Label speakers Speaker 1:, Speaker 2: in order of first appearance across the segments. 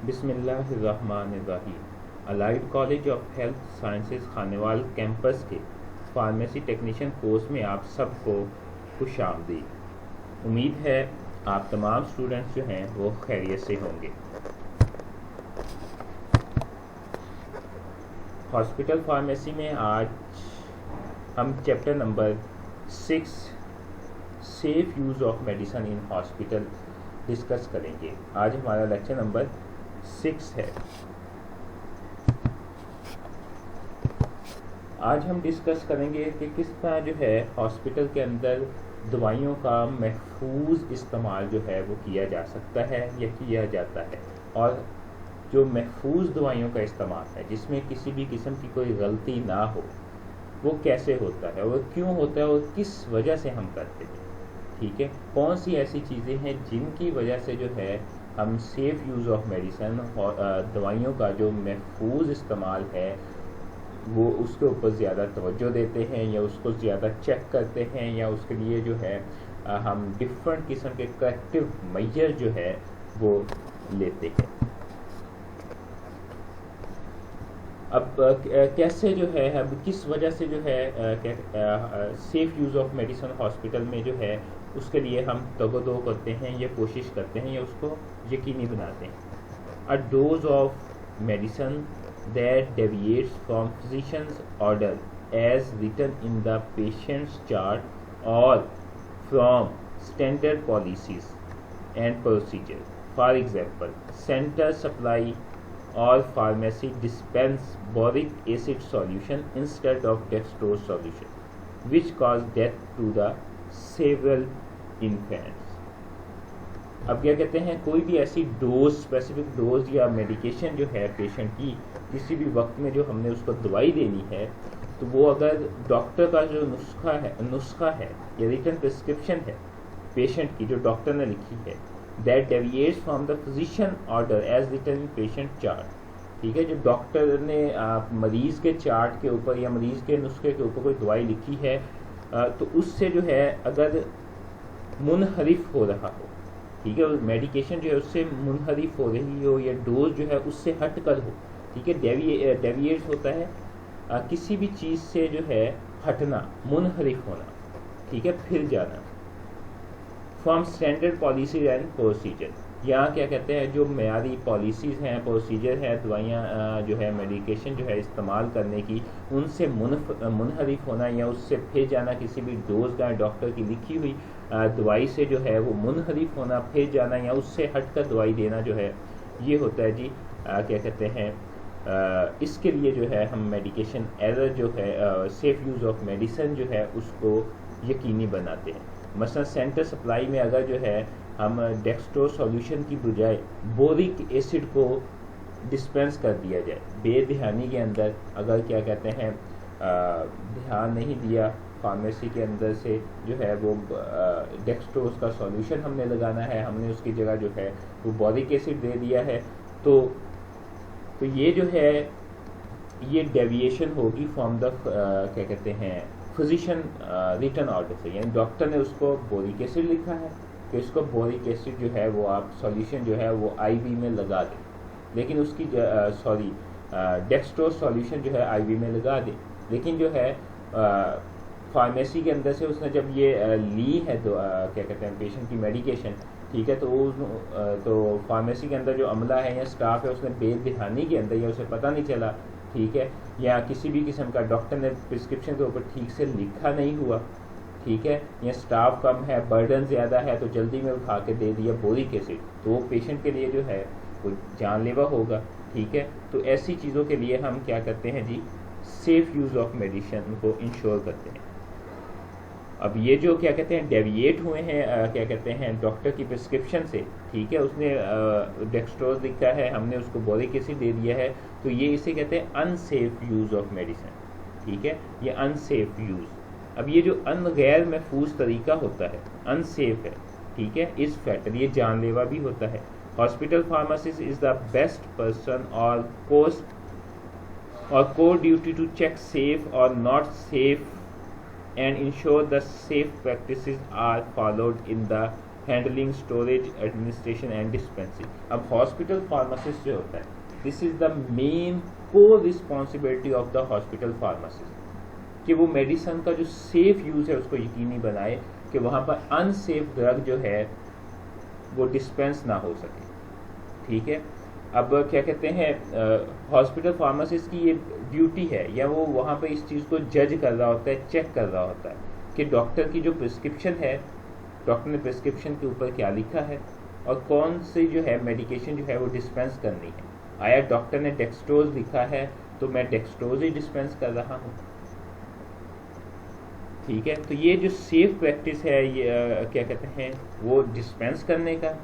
Speaker 1: बिस्मिल्लाहिर्रहमानिर्रहीम। Allied college of health sciences Khanewal campus के pharmacy technician course में आप सबको खुशामदीद। उम्मीद है आप तमाम स्टूडेंट्स जो हैं वो खैरियत से होंगे। हॉस्पिटल फार्मेसी में आज हम chapter number 6 safe use of medicine in hospital discuss करेंगे। आज हमारा लेक्चर नंबर 6 है। आज हम डिस्कस करेंगे कि किस तरह जो है हॉस्पिटल के अंदर दवाइयों का महफूज इस्तेमाल जो है वो किया जा सकता है या किया जाता है, और जो महफूज दवाइयों का इस्तेमाल है जिसमें किसी भी किस्म की कोई गलती ना हो, वो कैसे होता है और क्यों होता है और किस वजह से हम करते हैं। ठीक है, कौन सी ऐसी चीज़ें हैं जिनकी वजह से जो है हम सेफ़ यूज़ ऑफ मेडिसिन और दवाइयों का जो महफूज इस्तेमाल है वो उसके ऊपर ज़्यादा तवज्जो देते हैं या उसको ज़्यादा चेक करते हैं, या उसके लिए जो है हम डिफरेंट किस्म के करेक्टिव मेजर जो है वो लेते हैं। अब कैसे जो है अब किस वजह से जो है safe use of medicine hospital में जो है उसके लिए हम तगदो करते हैं या कोशिश करते हैं या उसको यकीनी बनाते हैं। अ dose of medicine that deviates from physician's order as written in the patient's chart or from standard policies and procedures. For example, center supply or pharmacy dispense boric acid solution instead of dextrose solution, which cause death to the several infants. अब क्या कहते हैं, कोई भी ऐसी dose, specific dose या medication जो है पेशेंट की किसी भी वक्त में जो हमने उसको दवाई देनी है, तो वो अगर डॉक्टर का जो नुस्खा है या रिटन प्रिस्क्रिप्शन है पेशेंट की जो डॉक्टर ने लिखी है, that deviates from the physician order as written in patient chart. ठीक है, जो डॉक्टर ने मरीज़ के चार्ट के ऊपर या मरीज़ के नुस्खे के ऊपर कोई दवाई लिखी है, तो उससे जो है अगर मुनहरिफ हो रहा हो, ठीक है, मेडिकेशन जो है उससे मुनहरिफ हो रही हो या डोज जो है उससे हट कर हो, ठीक है, डेविएट होता है किसी भी चीज़ से जो है हटना, मुनहरिफ होना, ठीक है, फिर जाना। From standard policies and procedure, यहाँ क्या कहते हैं जो मेयारी पॉलिसीज़ हैं, प्रोसीजर है, दवाइयाँ जो है मेडिकेशन जो है इस्तेमाल करने की, उनसे मुनहरिफ होना या उससे फिर जाना, किसी भी डोज का डॉक्टर की लिखी हुई दवाई से जो है वो मुनहरिफ होना, फिर जाना या उससे हट कर दवाई देना जो है, ये होता है जी क्या कहते हैं इसके लिए जो है हम मेडिकेशन एरर जो है सेफ़ यूज़ ऑफ मेडिसिन जो है उसको यकीनी बनाते हैं। मसलन सेंटर सप्लाई में अगर जो है हम डेक्स्ट्रोज सॉल्यूशन की बजाय बोरिक एसिड को डिस्पेंस कर दिया जाए, बेध्यानी के अंदर अगर क्या कहते हैं ध्यान नहीं दिया, फार्मेसी के अंदर से जो है वो डेक्स्ट्रोज का सॉल्यूशन हमने लगाना है, हमने उसकी जगह जो है वो बोरिक एसिड दे दिया है, तो ये जो है ये डेविएशन होगी फ्रॉम द क्या कहते हैं फिजिशियन रिटन ऑर्डर से, यानी डॉक्टर ने उसको बोरिक एसिड लिखा है कि इसको बोरिक एसिड जो है वो आप सॉल्यूशन जो है वो आईवी में लगा दें, लेकिन उसकी डेक्स्ट्रोज सॉल्यूशन जो है आईवी में लगा दें, लेकिन जो है फार्मेसी के अंदर से उसने जब ये ली है तो क्या कहते हैं पेशेंट की मेडिकेशन, ठीक है, तो फार्मेसी के अंदर जो अमला है या स्टाफ है उसने बेध्यानी के अंदर या उसे पता नहीं चला, ठीक है, या किसी भी किस्म का डॉक्टर ने प्रिस्क्रिप्शन के ऊपर ठीक से लिखा नहीं हुआ, ठीक है, या स्टाफ कम है, बर्डन ज़्यादा है, तो जल्दी में उठा के दे दिया बोरिक एसिड, तो वो पेशेंट के लिए जो है वो जानलेवा होगा। ठीक है, तो ऐसी चीज़ों के लिए हम क्या करते हैं जी, सेफ़ यूज़ ऑफ मेडिसिन को इंश्योर करते हैं। अब ये जो क्या कहते हैं डेविएट हुए हैं क्या कहते हैं डॉक्टर की प्रिस्क्रिप्शन से, ठीक है, उसने डेक्स्ट्रोज लिखा है, हमने उसको बोरिक एसिड दे दिया है, तो ये इसे कहते हैं अनसेफ यूज़ ऑफ मेडिसिन। ठीक है, ये अनसेफ यूज़। अब ये जो गैर महफूज तरीका होता है, अनसेफ है, ठीक है, इस फैक्टर ये जानलेवा भी होता है। Hospital pharmacist is the best person और core duty to check safe और not safe and ensure the safe practices are followed in the handling, storage, administration and dispensing. अब हॉस्पिटल फार्मासिस्ट जो होता है, this is the main core responsibility of the hospital pharmacist कि वो medicine का जो safe use है उसको यकीनी बनाए कि वहाँ पर अनसेफ ड्रग जो है वो डिस्पेंस ना हो सके। ठीक है, अब क्या कहते हैं, हॉस्पिटल फार्मासिस्ट की ये ड्यूटी है या वो वहाँ पे इस चीज़ को जज कर रहा होता है, चेक कर रहा होता है कि डॉक्टर की जो प्रिस्क्रिप्शन है, डॉक्टर ने प्रिस्क्रिप्शन के ऊपर क्या लिखा है और कौन सी जो है मेडिकेशन जो है वो डिस्पेंस करनी है। आया डॉक्टर ने डेक्सट्रोज लिखा है तो मैं डेक्सट्रोज ही डिस्पेंस कर रहा हूँ। ठीक है, तो ये जो सेफ प्रैक्टिस है, ये क्या कहते हैं, वो डिस्पेंस करने का,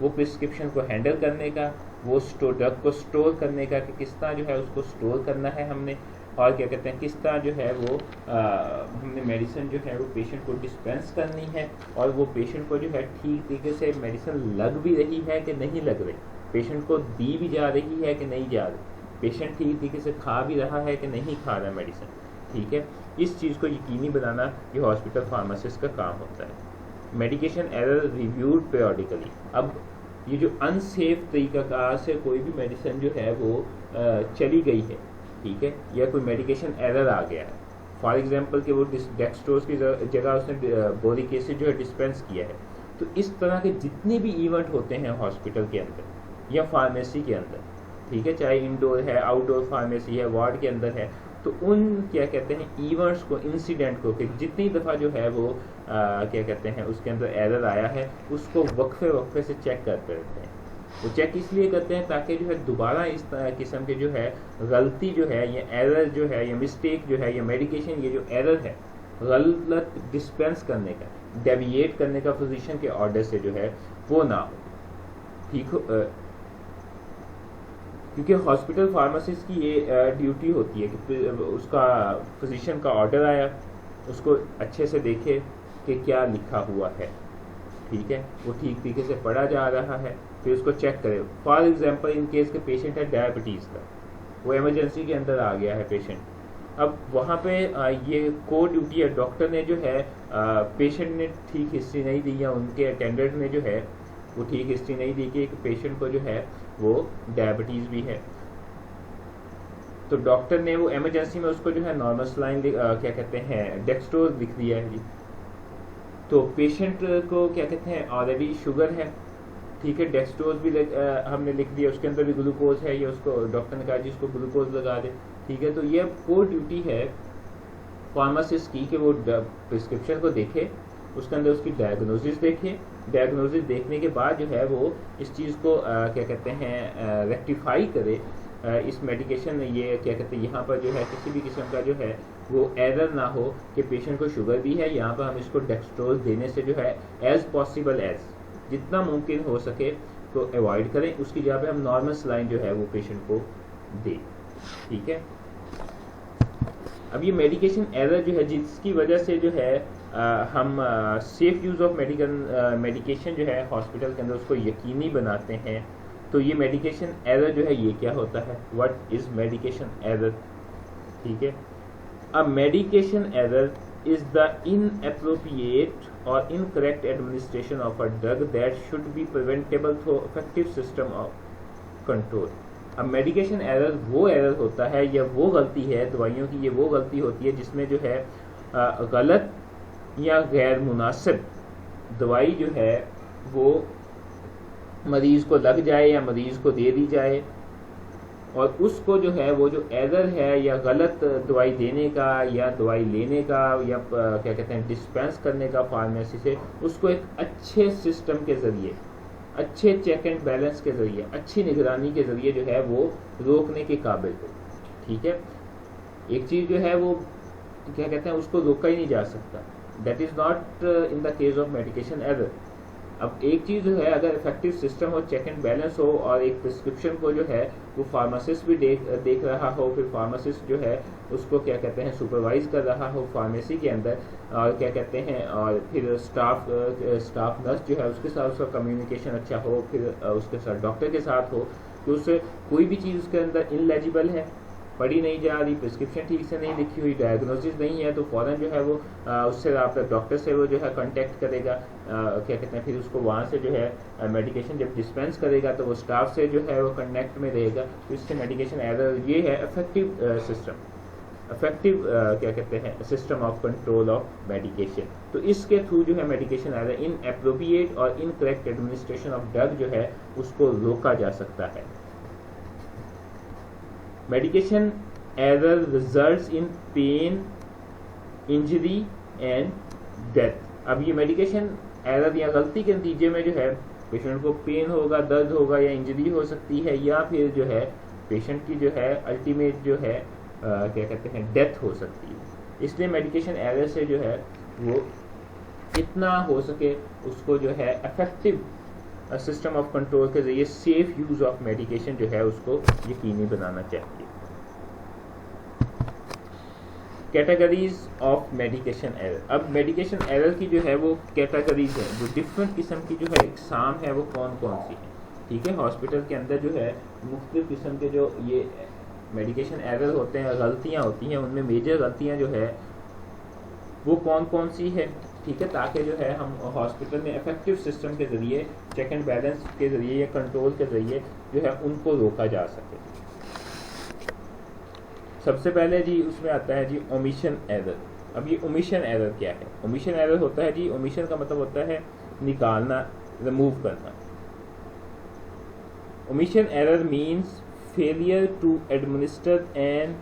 Speaker 1: वो प्रिस्क्रिप्शन को हैंडल करने का, वो ड्रग को स्टोर करने का कि किस तरह जो है उसको स्टोर करना है हमने, और क्या कहते हैं किस तरह जो है वो हमने मेडिसिन जो है वो पेशेंट को डिस्पेंस करनी है, और वो पेशेंट को जो है ठीक तरीके से मेडिसिन लग भी रही है कि नहीं लग रही, पेशेंट को दी भी जा रही है कि नहीं जा रही, पेशेंट ठीक तरीके से खा भी रहा है कि नहीं खा रहा मेडिसिन। ठीक है, इस चीज़ को यकीनी बनाना ये हॉस्पिटल फार्मासिस्ट का काम होता है। Medication error reviewed periodically. अब ये जो अनसेफ तरीक़ाकार से कोई भी मेडिसिन जो है वो चली गई है, ठीक है, या कोई मेडिकेशन एरर आ गया है, फॉर एग्जांपल कि वो डेक्सट्रोज की जगह उसने बोरिक एसिड जो है डिस्पेंस किया है, तो इस तरह के जितने भी इवेंट होते हैं हॉस्पिटल के अंदर या फार्मेसी के अंदर, ठीक है, चाहे इंडोर है, आउटडोर फार्मेसी है, वार्ड के अंदर है, तो उन क्या कहते हैं इवेंट्स को, इंसिडेंट को, कि जितनी दफ़ा जो है वो क्या कहते हैं उसके अंदर एरर आया है उसको वक्फे वक्फे से चेक करते रहते हैं। वो चेक इसलिए करते हैं ताकि जो है दोबारा इस किस्म के जो है गलती जो है या एरर जो है या मिस्टेक जो है या मेडिकेशन ये जो एरर है गलत डिस्पेंस करने का, डेविएट करने का फिजिशियन के ऑर्डर से जो है वो ना हो। ठीक हो, क्योंकि हॉस्पिटल फार्मासिस्ट की ये ड्यूटी होती है कि उसका फिजिशियन का ऑर्डर आया, उसको अच्छे से देखे कि क्या लिखा हुआ है, ठीक है, वो ठीक तरीके से पढ़ा जा रहा है, फिर उसको चेक करे। फॉर एग्जांपल इन केस के पेशेंट है डायबिटीज़ का, वो इमरजेंसी के अंदर आ गया है पेशेंट, अब वहाँ पे ये को ड्यूटी है, डॉक्टर ने जो है पेशेंट ने ठीक हिस्ट्री नहीं दी या उनके अटेंडेंट ने जो है वो ठीक हिस्ट्री नहीं दी कि एक पेशेंट को जो है वो डायबिटीज़ भी है, तो डॉक्टर ने वो इमरजेंसी में उसको जो है नॉर्मल सलाइन क्या कहते हैं डेक्सट्रोज लिख दिया है जी, तो पेशेंट को क्या कहते हैं ऑलरेडी शुगर है, ठीक है, डेक्सट्रोज भी हमने लिख दिया, उसके अंदर भी ग्लूकोज है, ये उसको डॉक्टर ने कहा जी इसको ग्लूकोज लगा दे, ठीक है, तो ये को ड्यूटी है फार्मासिस्ट की कि वो प्रिस्क्रिप्शन को देखे, उसके अंदर उसकी डायग्नोसिस देखे, डायग्नोसिस देखने के बाद जो है वो इस चीज़ को क्या कहते हैं रेक्टिफाई करे, इस मेडिकेशन ये क्या कहते हैं यहाँ पर जो है किसी भी किस्म का जो है वो एरर ना हो कि पेशेंट को शुगर भी है, यहाँ पर हम इसको डेक्सट्रोज देने से जो है एज पॉसिबल एज जितना मुमकिन हो सके तो अवॉइड करें, उसकी जगह पे हम नॉर्मल सलाइन जो है वो पेशेंट को दें। ठीक है, अब ये मेडिकेशन एरर जो है जिसकी वजह से जो है हम सेफ यूज़ ऑफ मेडिकेशन जो है हॉस्पिटल के अंदर उसको यकीनी बनाते हैं, तो ये मेडिकेशन एरर जो है ये क्या होता है, व्हाट इज़ मेडिकेशन एरर। ठीक है, a medication error is the inappropriate or incorrect administration of a drug that should be preventable through effective system of control। अब मेडिकेशन एरर वो एरर होता है या वो गलती है दवाइयों की, ये वो गलती होती है जिसमें जो है गलत या गैर मुनासिब दवाई जो है वो मरीज़ को लग जाए या मरीज़ को दे दी जाए, और उसको जो है वो जो एरर है या गलत दवाई देने का या दवाई लेने का या क्या कहते हैं डिस्पेंस करने का फार्मेसी से, उसको एक अच्छे सिस्टम के ज़रिए, अच्छे चेक एंड बैलेंस के ज़रिए, अच्छी निगरानी के ज़रिए जो है वो रोकने के काबिल हो। ठीक है, एक चीज़ जो है वो क्या कहते हैं उसको रोका ही नहीं जा सकता, that is not in the case of medication error. अब एक चीज़ जो है अगर इफेक्टिव सिस्टम हो, चेक एंड बैलेंस हो, और एक प्रिस्क्रिप्शन को जो है वो फार्मासिस्ट भी देख रहा हो, फिर फार्मासिस्ट जो है उसको क्या कहते हैं सुपरवाइज कर रहा हो फार्मेसी के अंदर, और क्या कहते हैं, और फिर स्टाफ नर्स जो है उसके साथ उसका कम्युनिकेशन अच्छा हो, फिर उसके साथ डॉक्टर के साथ हो, तो उससे कोई भी चीज़ उसके अंदर इनलेजिबल है पढ़ी नहीं जा रही, प्रिस्क्रिप्शन ठीक से नहीं लिखी हुई, डायग्नोसिस नहीं है, तो फ़ौरन जो है वो उससे आप डॉक्टर से वो जो है कांटेक्ट करेगा, क्या कहते हैं, फिर उसको वहाँ से जो है मेडिकेशन जब डिस्पेंस करेगा तो वो स्टाफ से जो है वो कनेक्ट में रहेगा, तो इससे मेडिकेशन एरर, ये है इफेक्टिव सिस्टम, इफेक्टिव क्या कहते हैं system of control of medication. तो इसके थ्रू जो है मेडिकेशन एरर, इन एप्रोप्रिएट और इनकरेक्ट एडमिनिस्ट्रेशन ऑफ ड्रग जो है उसको रोका जा सकता है। Medication error results in pen, injury and death. अब ये मेडिकेशन एरर या गलती के नतीजे में जो है पेशेंट को पेन होगा, दर्द होगा या इंजरी हो सकती है, या फिर जो है पेशेंट की जो है अल्टीमेट जो है क्या कहते हैं डेथ हो सकती है। इसलिए मेडिकेशन एरर से जो है वो इतना हो सके उसको जो है इफेक्टिव सिस्टम ऑफ कंट्रोल के जरिए सेफ यूज ऑफ मेडिकेशन जो है उसको यकीनी बनाना चाहिए। Categories of medication error. अब मेडिकेशन एरर की जो है वो कैटेगरीज है, जो डिफरेंट किस्म की जो है इकसाम है वो कौन कौन सी है। ठीक है, हॉस्पिटल के अंदर जो है मुख्तलिफ किस्म के जो ये मेडिकेशन एरर होते हैं, गलतियां होती हैं, उनमें मेजर गलतियां जो है वो कौन कौन सी है। ठीक है, ताकि जो है हम हॉस्पिटल में इफेक्टिव सिस्टम के ज़रिए, चेक एंड बैलेंस के ज़रिए या कंट्रोल के ज़रिए जो है उनको रोका जा सके। सबसे पहले जी उसमें आता है जी ओमिशन एरर। अब ये ओमिशन एरर क्या है? ओमिशन एरर होता है जी, ओमिशन का मतलब होता है निकालना, रिमूव करना। Omission error means failure to administer an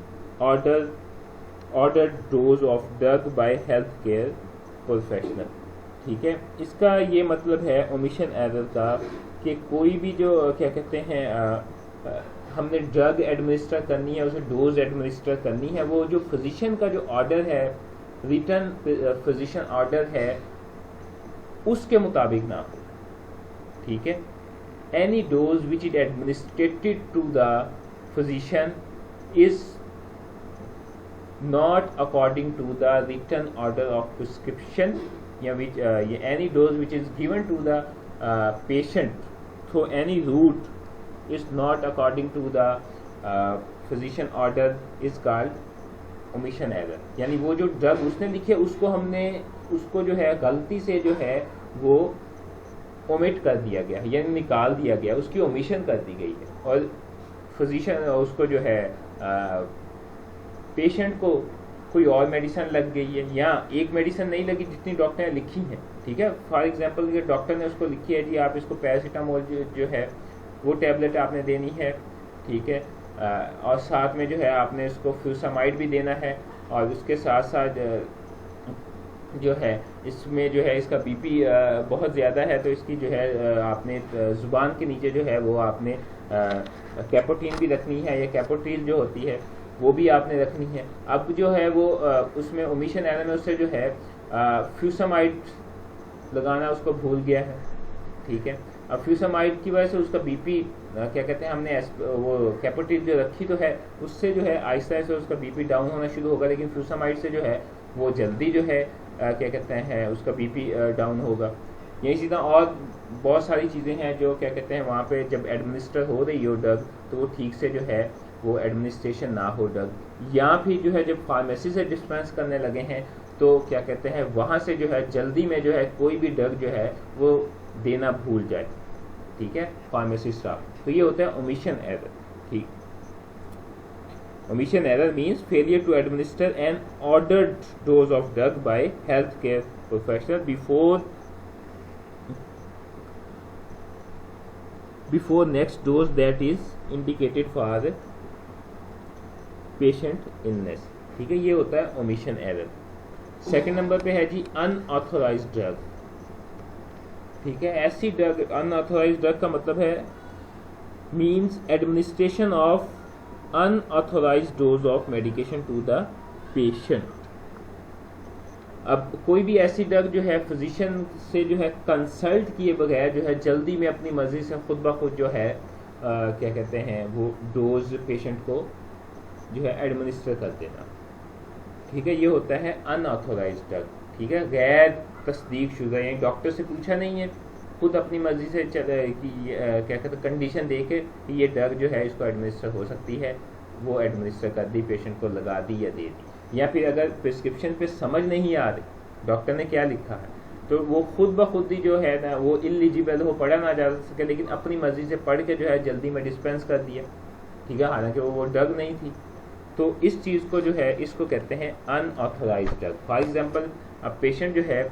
Speaker 1: ordered dose of drug by health care professional. ठीक है, इसका ये मतलब है ओमिशन एरर का कि कोई भी जो क्या कहते हैं हमने ड्रग एडमिनिस्टर करनी है, उसे डोज एडमिनिस्टर करनी है, वो जो फिजिशियन का जो ऑर्डर है, रिटन फिजिशियन ऑर्डर है, उसके मुताबिक ना हो। ठीक है, any dose which is administrated to the physician is not according to the written order of prescription, या which any dose which is given to the patient through any route is not according to the physician order is called omission error। यानी वो जो drug उसने लिखी है उसको जो है गलती से जो है वो ओमिट कर दिया गया, यानी निकाल दिया गया, उसकी ओमिशन कर दी गई है, और फिजिशियन उसको जो है पेशेंट को कोई और मेडिसिन लग गई है, या एक मेडिसिन नहीं लगी जितनी डॉक्टर ने लिखी है। ठीक है, फॉर एग्जांपल ये डॉक्टर ने उसको लिखी है जी आप इसको पैरासीटामोल जो है वो टैबलेट आपने देनी है। ठीक है, और साथ में जो है आपने इसको फ्यूसामाइड भी देना है, और उसके साथ साथ जो है इसमें जो है इसका बीपी बहुत ज़्यादा है, तो इसकी जो है आपने ज़ुबान के नीचे जो है वो आपने कैपोटीन भी रखनी है, या कैपोट्रील जो होती है वो भी आपने रखनी है। अब जो है वो उसमें ओमिशन एरर में उससे जो है फ्यूसामाइड लगाना उसको भूल गया है। ठीक है, अब फ्यूसामाइड की वजह से उसका बीपी क्या कहते हैं हमने वो कैपोट्रील जो रखी तो है उससे जो है आहिस्ता आहिस्ता उसका बीपी डाउन होना शुरू होगा, लेकिन फ्यूसामाइड से जो है वो जल्दी जो है क्या कहते हैं उसका बीपी डाउन होगा। यही सीधा और बहुत सारी चीज़ें हैं जो क्या कहते हैं वहाँ पे जब एडमिनिस्टर हो रही हो ड्रग तो वो ठीक से जो है वो एडमिनिस्ट्रेशन ना हो ड्रग, या फिर जो है जब फार्मेसी से डिस्पेंस करने लगे हैं तो क्या कहते हैं वहाँ से जो है जल्दी में जो है कोई भी ड्रग जो है वो देना भूल जाए। ठीक है, फार्मेसी स्टाफ, तो ये होता है ओमिशन एरर। ठीक, omission error means failure to administer an ordered dose of drug by healthcare professional before next dose that is indicated for patient illness। ठीक है, ये होता है omission error। सेकंड नंबर पे है जी अनऑथोराइज्ड ड्रग। ठीक है, ऐसी ड्रग, अनऑथोराइज्ड ड्रग का मतलब है means administration of unauthorized dose of medication to the patient। अब कोई भी ऐसी ड्रग जो है फिजिशियन से जो है कंसल्ट किए बगैर जो है जल्दी में अपनी मर्जी से खुद ब खुद जो है क्या कहते हैं वो डोज पेशेंट को जो है एडमिनिस्टर कर देना। ठीक है, ये होता है अनऑथोराइज्ड ड्रग। ठीक है, गैर तस्दीक शुदा, यानी डॉक्टर से पूछा नहीं है, खुद अपनी मर्जी से चले कि क्या कहते हैं कंडीशन दे के कि ये ड्रग जो है इसको एडमिनिस्टर हो सकती है, वो एडमिनिस्टर कर दी, पेशेंट को लगा दी या दे दी। या फिर अगर प्रिस्क्रिप्शन पे समझ नहीं आ रही डॉक्टर ने क्या लिखा है, तो वो खुद ब खुद ही जो है ना वो इलिजिबल हो, पढ़ा ना जा सके, लेकिन अपनी मर्जी से पढ़ के जो है जल्दी में डिस्पेंस कर दिया, ठीक है, हालांकि वो ड्रग नहीं थी। तो इस चीज़ को जो है इसको कहते हैं अनऑथोराइज ड्रग। फॉर एग्जांपल अब पेशेंट जो है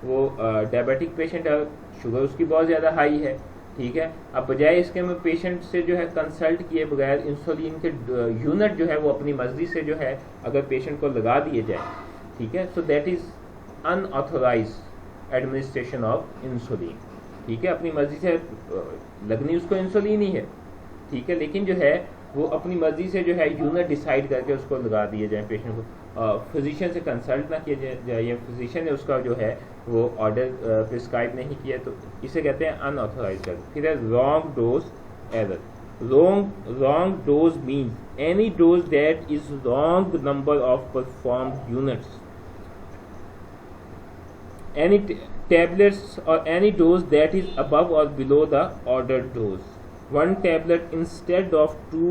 Speaker 1: वो डायबिटिक पेशेंट है, शुगर उसकी बहुत ज़्यादा हाई है, ठीक है, अब बजाय इसके में पेशेंट से जो है कंसल्ट किए बगैर इंसुलिन के यूनिट जो है वो अपनी मर्जी से जो है अगर पेशेंट को लगा दिए जाए, ठीक है, so that is unauthorized administration of insulin, ठीक है, अपनी मर्जी से लगनी उसको इंसुलिन ही है, ठीक है, लेकिन जो है वो अपनी मर्जी से जो है यूनिट डिसाइड करके उसको लगा दिए जाए पेशेंट को, फिजिशियन से कंसल्ट ना किया जाए या फिजिशियन ने उसका जो है वो ऑर्डर प्रिस्क्राइब नहीं किया, तो इसे कहते हैं अनऑथोराइज ड्रग। फिर है wrong dose error. Wrong dose means any dose that is wrong number of performed units, any tablets or any dose that is above or below the ordered dose, 1 tablet instead of 2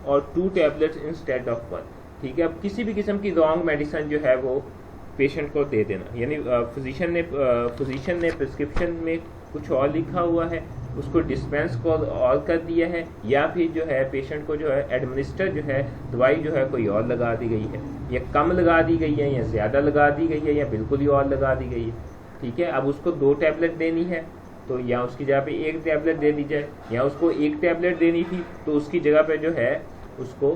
Speaker 1: or 2 tablets instead of 1, ठीक है। अब किसी भी किस्म की wrong medicine जो है वो पेशेंट को दे देना, यानी फिजिशियन ने प्रिस्क्रिप्शन में कुछ और लिखा हुआ है, उसको डिस्पेंस को और कर दिया है, या फिर जो है पेशेंट को जो है एडमिनिस्टर जो है दवाई जो है कोई और लगा दी गई है, या कम लगा दी गई है, या ज़्यादा लगा दी गई है, या बिल्कुल ही और लगा दी गई है, ठीक है। अब उसको 2 टैबलेट देनी है तो या उसकी जगह पे 1 टैबलेट दे दी जाए, या उसको 1 टैबलेट देनी थी तो उसकी जगह पे जो है उसको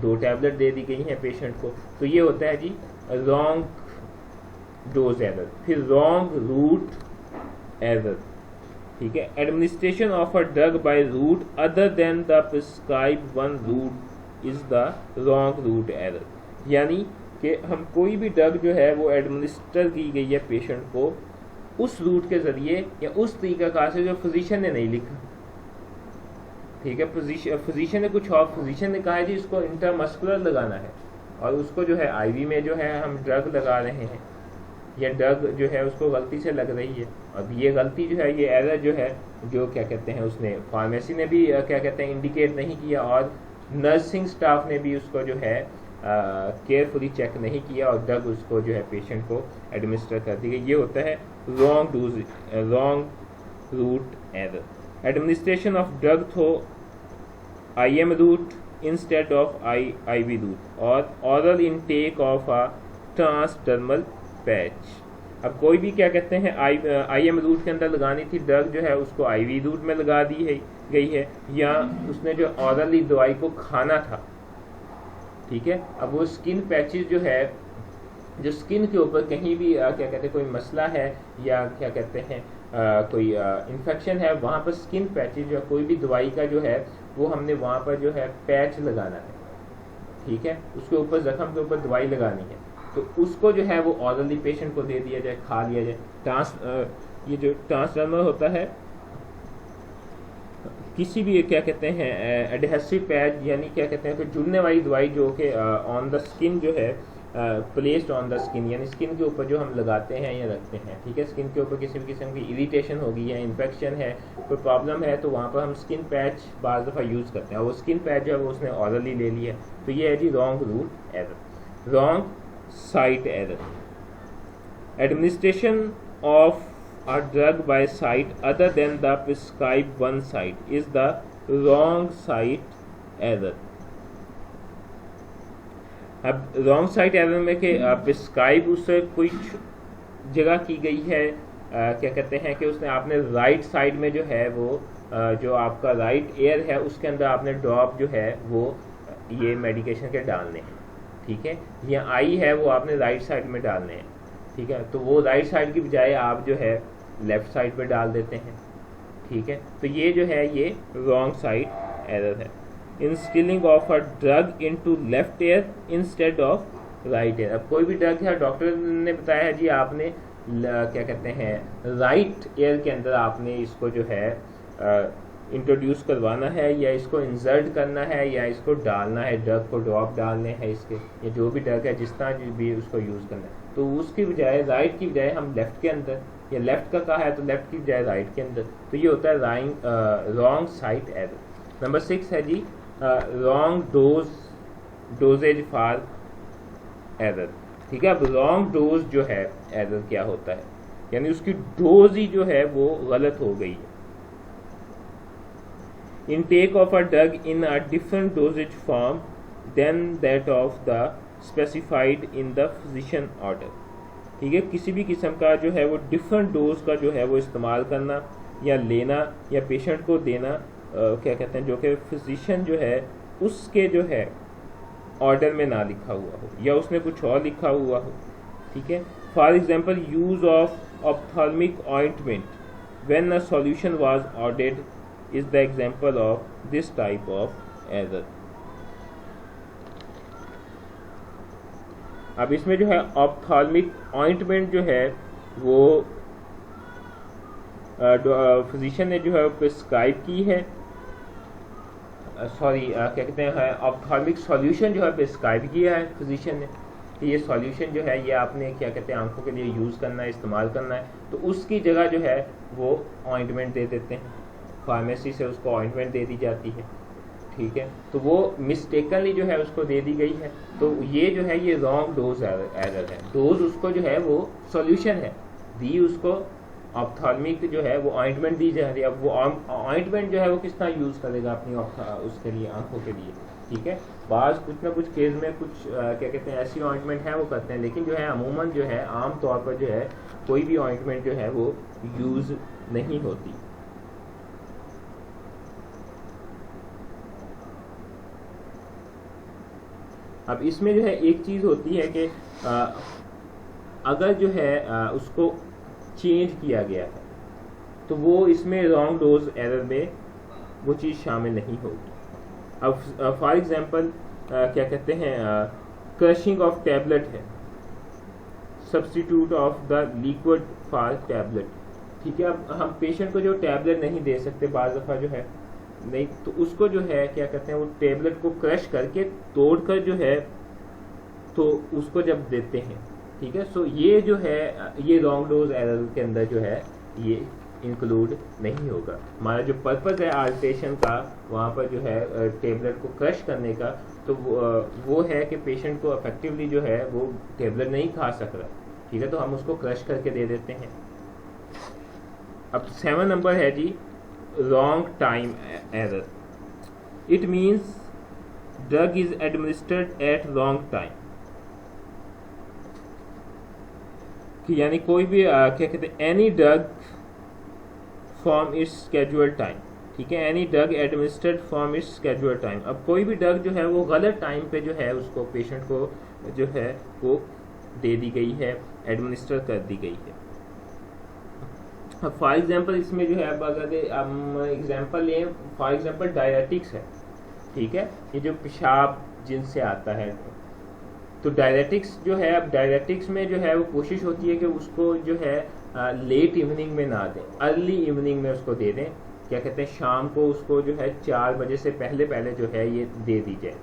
Speaker 1: 2 टैबलेट दे दी गई हैं पेशेंट को, तो ये होता है जी रॉन्ग डोज एरर। फिर रॉन्ग रूट एरर, ठीक है, administration of a drug by route other than the prescribe one route is the wrong route error, यानी कि हम कोई भी ड्रग जो है वो एडमिनिस्टर की गई है पेशेंट को उस रूट के ज़रिए या उस तरीक़ाकार से जो फिजिशियन ने नहीं लिखा, ठीक है, फिजिशियन ने कुछ और, फिजिशियन ने कहा है जी इसको इंट्रामस्कुलर लगाना है, और उसको जो है आईवी में जो है हम ड्रग लगा रहे हैं, या ड्रग जो है उसको गलती से लग रही है। अब ये गलती जो है, ये एरर जो है, जो क्या कहते हैं उसने फार्मेसी ने भी क्या कहते हैं इंडिकेट नहीं किया, और नर्सिंग स्टाफ ने भी उसको जो है केयरफुली चेक नहीं किया, और ड्रग उसको जो है पेशेंट को एडमिनिस्टर कर दी गई। ये होता है wrong route error. Administration of drug through IM route instead of IV route, और oral intake of a transdermal patch. अब कोई भी क्या कहते हैं IM रूट के अंदर लगानी थी ड्रग जो है उसको IV रूट में लगा दी गई है, या उसने जो ऑरली दवाई को खाना था, ठीक है। अब वो स्किन पैचेस जो है, जो स्किन के ऊपर कहीं भी क्या कहते हैं कोई मसला है या क्या कहते हैं कोई इन्फेक्शन है, वहाँ पर स्किन पैचेस जो कोई भी दवाई का जो है वो हमने वहाँ पर जो है पैच लगाना है, ठीक है, उसके ऊपर जख्म के ऊपर दवाई लगानी है, तो उसको जो है वो ऑरली पेशेंट को दे दिया जाए, खा लिया जाए। ये जो ट्रांसडर्मल होता है, किसी भी क्या कहते हैं एडहेसिव पैच, यानी क्या कहते हैं कि जुड़ने वाली दवाई जो कि ऑन द स्किन जो है प्लेस्ड ऑन द स्किन, यानी स्किन के ऊपर जो हम लगाते हैं या रखते हैं, ठीक है, स्किन के ऊपर किसी भी किस्म की इरिटेशन होगी या इन्फेक्शन है, कोई प्रॉब्लम है, तो वहाँ पर हम स्किन पैच बाज़ दफ़ा यूज़ करते हैं, और वो स्किन पैच जो है वो उसने ऑरली ले लिया, तो ये है जी wrong route error. Wrong site error. Administration of a drug by site other than the prescribed one site is the wrong site error। अब रॉन्ग साइट एरर में कि प्रिस्क्राइब उससे कोई जगह की गई है, क्या कहते हैं कि उसने आपने राइट साइड में जो है वो जो आपका राइट एयर है उसके अंदर आपने ड्रॉप जो है वो ये मेडिकेशन के डालने हैं, ठीक है, या आई है वो आपने राइट साइड में डालने हैं, ठीक है, तो वो राइट साइड की बजाय आप जो है लेफ्ट साइड पे डाल देते हैं, ठीक है, तो ये जो है ये रॉन्ग साइड एरर है। Instilling of a drug into left air instead of right air. अब कोई भी ड्रग है, डॉक्टर ने बताया है जी आपने क्या कहते हैं राइट एयर के अंदर आपने इसको जो है इंट्रोड्यूस करवाना है, या इसको इंसर्ट करना है, या इसको डालना है, ड्रग को ड्रॉप डालने हैं इसके, या जो भी ड्रग है जिस तरह भी उसको यूज़ करना है, तो उसकी बजाय राइट की बजाय हम लेफ्ट के अंदर, या लेफ्ट का कहा है तो लेफ्ट की बजाय राइट के अंदर, तो ये होता है रॉन्ग साइट एरर। नंबर 6 है जी wrong dose dosages for error. ठीक है, अब रॉन्ग डोज जो है एरर क्या होता है, यानी उसकी डोज ही जो है वो गलत हो गई है। Intake of a drug in a different dosages form than that of the specified in the physician order. ठीक है, किसी भी किस्म का जो है वो डिफरेंट डोज का जो है वो इस्तेमाल करना या लेना या पेशेंट को देना क्या कहते हैं, जो कि फिजिशियन जो है उसके जो है ऑर्डर में ना लिखा हुआ हो या उसने कुछ और लिखा हुआ हो। ठीक है, for example use of ophthalmic ointment when a solution was ordered is the example of this type of error. अब इसमें जो है ऑप्थाल्मिक ऑइंटमेंट जो है वो फिजिशियन ने जो है प्रिस्क्राइब की है, क्या कहते हैं ऑप्थाल्मिक सॉल्यूशन जो है प्रिस्क्राइब किया है फिजिशियन ने कि ये सॉल्यूशन जो है ये आपने क्या कहते हैं आंखों के लिए यूज़ करना है, इस्तेमाल करना है, तो उसकी जगह जो है वो ऑइंटमेंट दे देते हैं, फार्मेसी से उसको ऑइंटमेंट दे दी जाती है। ठीक है, तो वो मिस्टेकनली जो है उसको दे दी गई है, तो ये जो है ये रॉन्ग डोज एरर है। डोज उसको जो है वो सॉल्यूशन है, दी उसको ऑप्थाल्मिक जो है वो ऑइंटमेंट दी जा रही है। अब वो ऑइंटमेंट जो है वो किस तरह यूज़ करेगा अपनी उसके लिए आंखों के लिए। ठीक है, बाज़ कुछ ना कुछ केस में कुछ क्या कहते हैं ऐसी ऑइंटमेंट है वो करते हैं, लेकिन जो है अमूमन जो है आम तौर पर जो है कोई भी ऑइंटमेंट जो है वो यूज़ नहीं होती। अब इसमें जो है एक चीज़ होती है कि अगर जो है उसको चेंज किया गया है तो वो इसमें रॉन्ग डोज एरर में वो चीज़ शामिल नहीं होगी। अब फॉर एग्जांपल क्या कहते हैं क्रशिंग ऑफ टैबलेट है, substitute of the liquid for tablet. ठीक है, अब हम पेशेंट को जो टैबलेट नहीं दे सकते बाज़ दफ़ा जो है नहीं, तो उसको जो है क्या कहते हैं वो टैबलेट को क्रश करके तोड़कर जो है तो उसको जब देते हैं। ठीक है, सो ये जो है ये रॉन्ग डोज एरर के अंदर जो है ये इंक्लूड नहीं होगा। हमारा जो पर्पज़ है आल्ट्रेशन का वहाँ पर जो है टेबलेट को क्रश करने का, तो वो है कि पेशेंट को इफेक्टिवली जो है वो टेबलेट नहीं खा सक रहा। ठीक है, तो हम उसको क्रश करके दे देते हैं। अब 7 नंबर है जी wrong time error. It means drug is administered at wrong time, यानी कोई भी क्या कहते हैं any drug from its scheduled time. ठीक है, any drug administered from its scheduled time. अब कोई भी ड्रग जो है वो गलत टाइम पे जो है उसको पेशेंट को जो है वो दे दी गई है, एडमिनिस्टर कर दी गई है। अब फॉर एग्जांपल इसमें जो है अब अगर हम एग्जांपल लें, फॉर एग्जांपल डायरेटिक्स है। ठीक है, ये जो पेशाब जिनसे आता है, तो डायरेटिक्स जो है अब डायरेटिक्स में जो है वो कोशिश होती है कि उसको जो है लेट इवनिंग में ना दें, अर्ली इवनिंग में उसको दे दें। क्या कहते हैं शाम को उसको जो है 4 बजे से पहले पहले जो है ये दे दी जाए।